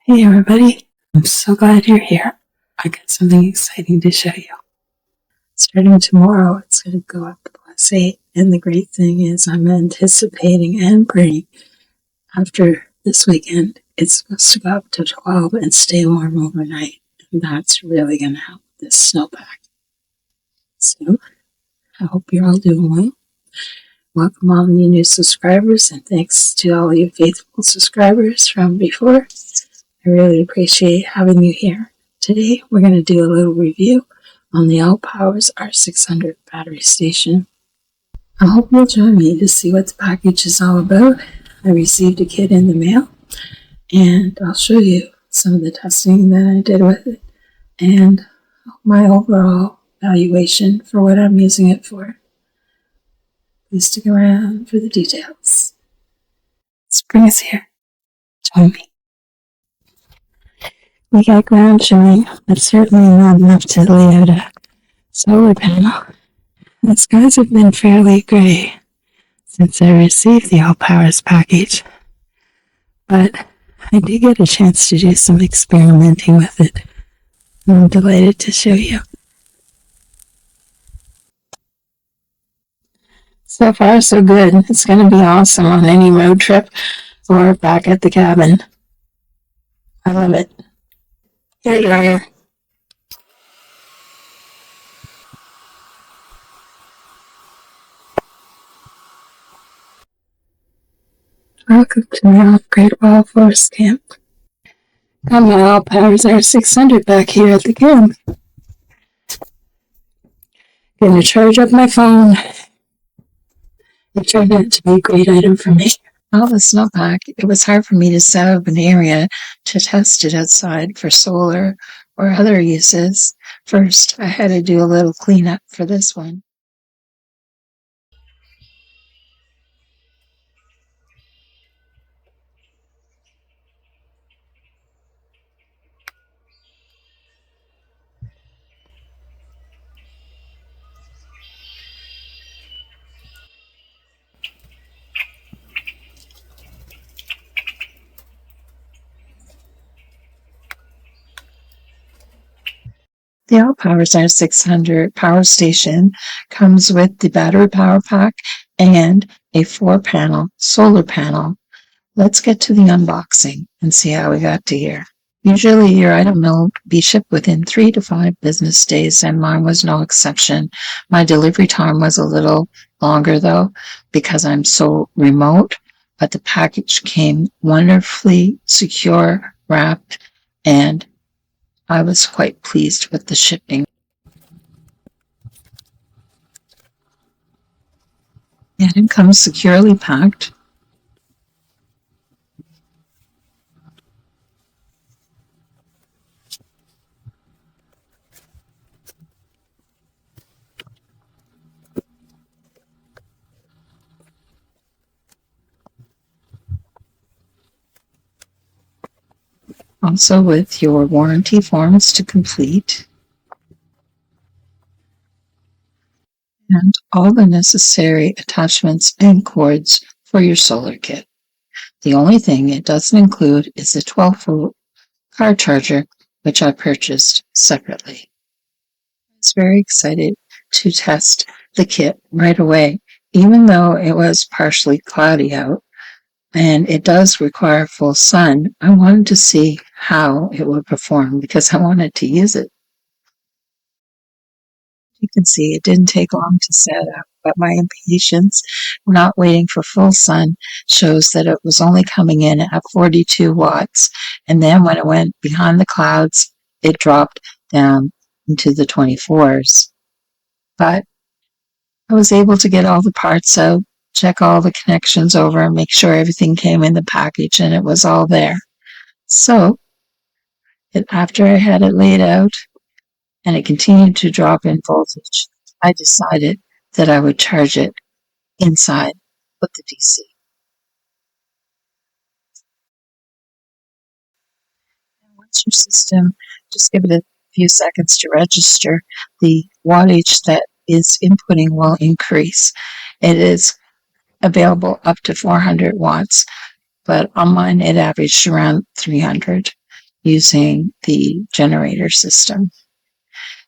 Hey everybody, I'm so glad you're here. I got something exciting to show you. Starting tomorrow, it's going to go up to +8, and the great thing is I'm anticipating and praying after this weekend, it's supposed to go up to 12 and stay warm overnight, and that's really going to help this snowpack. So, I hope you're all doing well. Welcome all you new subscribers, and thanks to all you faithful subscribers from before. I really appreciate having you here. Today, we're going to do a little review on the AllPowers R600 battery station. I hope you'll join me to see what the package is all about. I received a kit in the mail, and I'll show you some of the testing that I did with it and my overall evaluation for what I'm using it for. Please stick around for the details. Spring is here. Join me. We got ground showing, but certainly not enough to lay out a solar panel. The skies have been fairly gray since I received the AllPowers package, but I did get a chance to do some experimenting with it, and I'm delighted to show you. So far, so good. It's going to be awesome on any road trip or back at the cabin. I love it. Here you are. Welcome to my off-grid wall forest camp. Got my AllPowers R600 back here at the camp. Gonna charge up my phone. It turned out to be a great item for me. All the snowpack, it was hard for me to set up an area to test it outside for solar or other uses. First, I had to do a little cleanup for this one. The AllPowers R600 Power Station comes with the battery power pack and a 4-panel solar panel. Let's get to the unboxing and see how we got to here. Usually your item will be shipped within 3 to 5 business days, and mine was no exception. My delivery time was a little longer though, because I'm so remote, but the package came wonderfully secure, wrapped, and I was quite pleased with the shipping. The item comes securely packed. Also with your warranty forms to complete, and all the necessary attachments and cords for your solar kit. The only thing it doesn't include is the 12-volt car charger, which I purchased separately. I was very excited to test the kit right away, even though it was partially cloudy out and it does require full sun. I wanted to see how it would perform because I wanted to use it. You can see it didn't take long to set up, but my impatience, not waiting for full sun, shows that it was only coming in at 42 watts. And then when it went behind the clouds, it dropped down into the 24s. But I was able to get all the parts out, check all the connections over, and make sure everything came in the package and it was all there. So, after I had it laid out, and it continued to drop in voltage, I decided that I would charge it inside with the DC. And once your system, just give it a few seconds to register, the wattage that is inputting will increase. It is available up to 400 watts, but on mine it averaged around 300. using the generator system.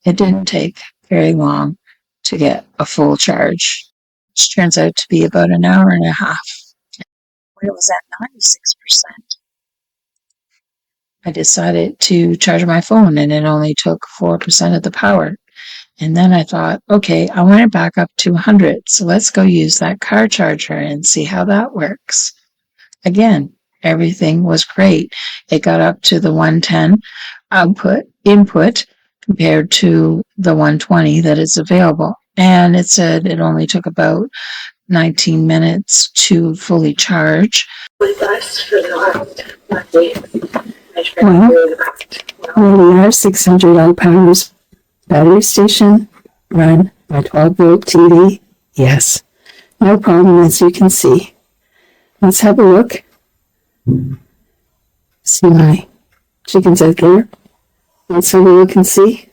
It didn't take very long to get a full charge, which turns out to be about an hour and a half. When it was at 96%, I decided to charge my phone, and it only took 4% of the power. And then I thought, okay, I want it back up to 100, so let's go use that car charger and see how that works. Again, everything was great. It got up to the 110 input compared to the 120 that is available. And it said it only took about 19 minutes to fully charge. With us for the last Monday, well, the R600 AllPowers battery station run by 12-volt TV. Yes, no problem, as you can see. Let's have a look. See my chickens out there. Let's have a look and see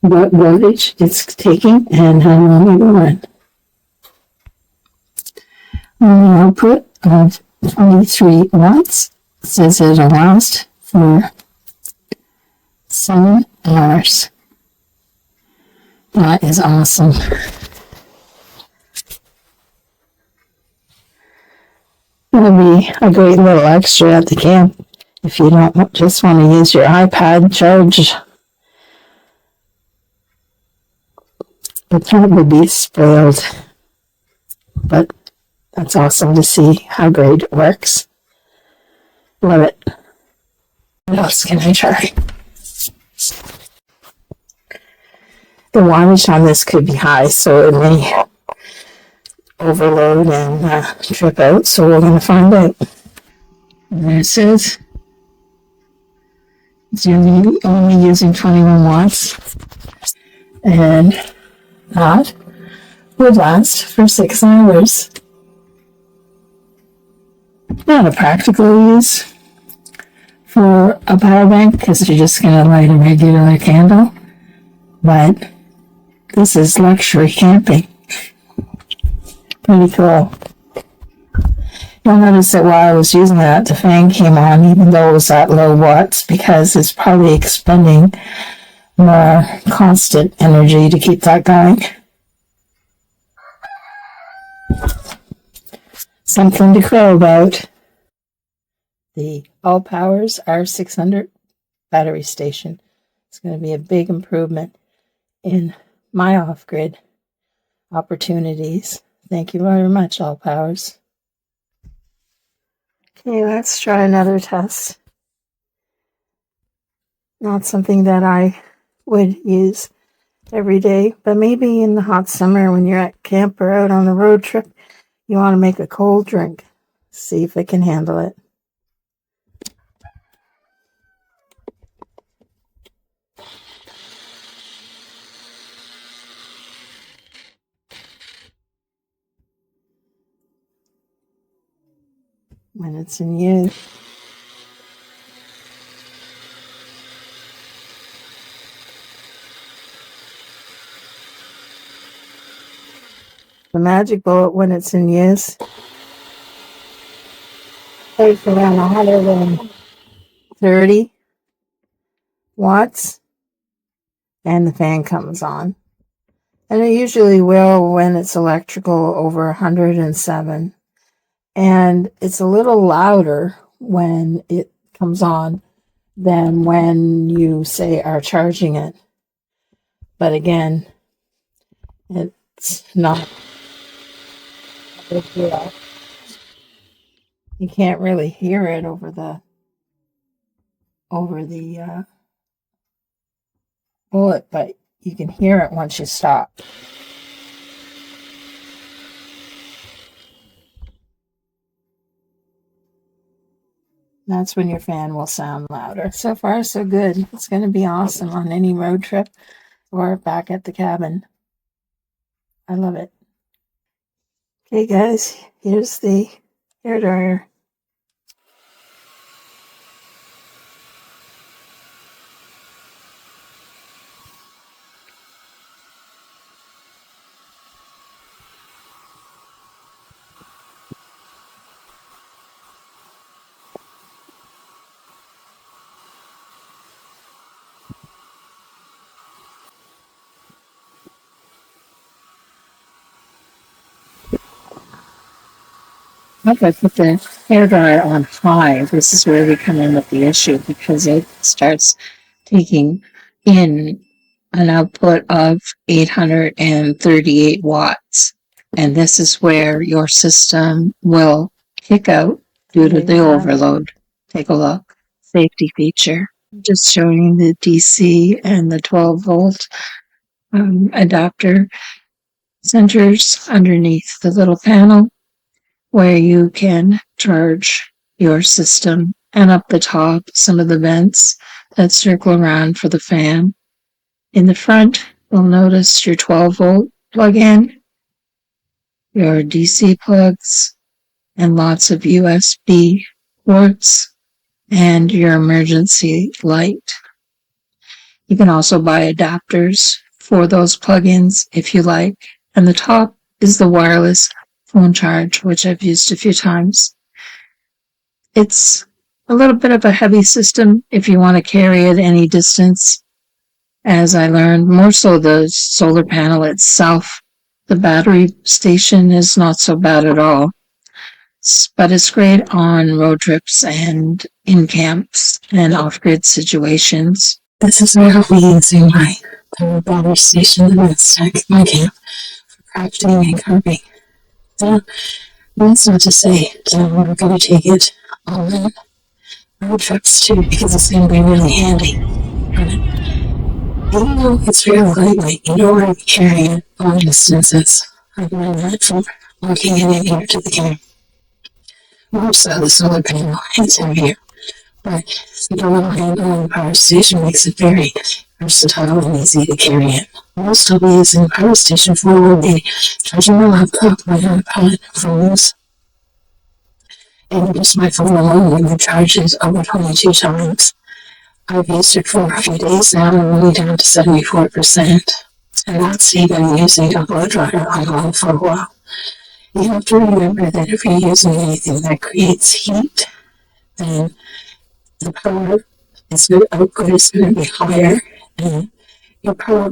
what voltage it's taking and how long it will run. On the output of 23 watts, it says it'll last for 7 hours. That is awesome. That'll be a great little extra at the camp if you don't just want to use your iPad charge. The tab would be spoiled, but that's awesome to see how great it works. Love it. What else can I try? The wattage on this could be high, so it may overload and trip out, so we're going to find out. And there it says it's only using 21 watts, and that would last for 6 hours. Not a practical use for a power bank because you're just going to light a regular candle, but this is luxury camping. Pretty cool. You'll notice that while I was using that, the fan came on even though it was at low watts because it's probably expending more constant energy to keep that going. Something to crow about. The AllPowers R600 battery station. It's going to be a big improvement in my off-grid opportunities. Thank you very much, AllPowers. Okay, let's try another test. Not something that I would use every day, but maybe in the hot summer when you're at camp or out on a road trip, you want to make a cold drink. See if it can handle it. When it's in use. The magic bullet, when it's in use, takes around 130 watts, and the fan comes on. And it usually will when it's electrical over 107. And it's a little louder when it comes on than when you, say, are charging it. But again, it's not a big deal. You can't really hear it over the bullet, but you can hear it once you stop. That's when your fan will sound louder. So far, so good. It's going to be awesome on any road trip or back at the cabin. I love it. Okay, guys, here's the hair dryer. If I put the hairdryer on high, this is where we come in with the issue because it starts taking in an output of 838 watts. And this is where your system will kick out due to the overload. Take a look. Safety feature. Just showing the DC and the 12 volt adapter centers underneath the little panel where you can charge your system, and up the top some of the vents that circle around for the fan. In the front, you'll notice your 12 volt plug-in, your DC plugs, and lots of USB ports, and your emergency light. You can also buy adapters for those plug-ins if you like. And the top is the wireless phone charge, which I've used a few times. It's a little bit of a heavy system if you want to carry it any distance. As I learned, more so the solar panel itself. The battery station is not so bad at all, but it's great on road trips and in camps and off-grid situations. This is where I'll be using my power station in my camp for crafting and carving. So that's not to say that we're going to take it on road trips too, because it's going to be really handy. Even though it's very lightweight, you don't want to be carrying it long distances. I've learned that from walking in here to the camp. More so the solar panel is heavier, but the little handle on the power station makes it very versatile and easy to carry it. Most I'll be using the power station for will be charging my laptop, my iPad, phones, and just my phone alone when it charges over 22 times. I've used it for a few days now. I'm only down to 74%, and that's even using a blow dryer on for a while. You have to remember that if you're using anything that creates heat, then the power output is going to be higher, and your power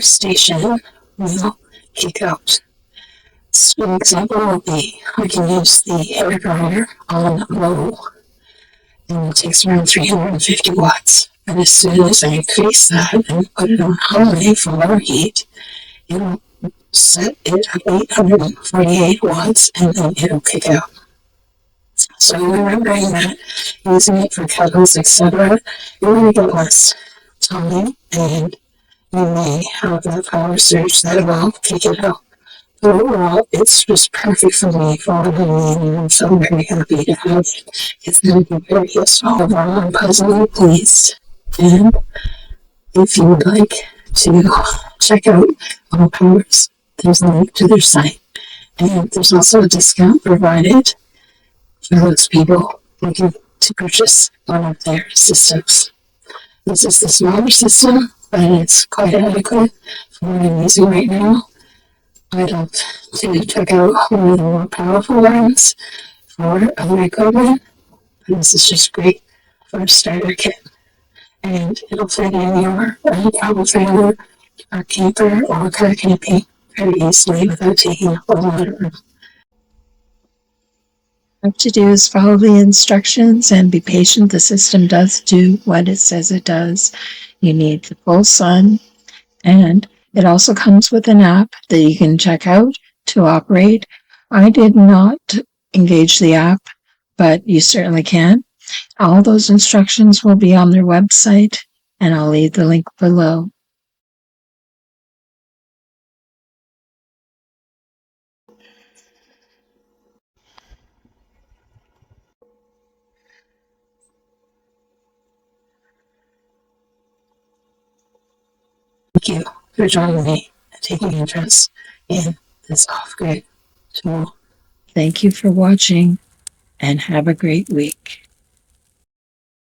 station will kick out. So an example will be, I can use the hair dryer on low, and it takes around 350 watts. And as soon as I increase that and put it on high for lower heat, it'll set it at 848 watts, and then it'll kick out. So remembering that, using it for kettles, etc., you're going to get less time, and you may have that power surge that will kick it out. But overall, it's just perfect for me, for what I need, and I'm so very happy to have it. It's going to be very useful. Overall, I'm pleasantly pleased. And if you would like to check out AllPowers, there's a link to their site. And there's also a discount provided for those people looking to purchase one of their systems. This is the smaller system, but it's quite adequate for what I'm using right now. I'd like to check out one of the more powerful ones for other equipment. And this is just great for a starter kit. And it'll fit in your travel trailer, or camper, or car camping very easily without taking up a lot of room. What you have to do is follow the instructions and be patient. The system does do what it says it does. You need the full sun, and it also comes with an app that you can check out to operate. I did not engage the app, but you certainly can. All those instructions will be on their website, and I'll leave the link below. Thank you for joining me and taking interest in this off-grid tool. Thank you for watching, and have a great week.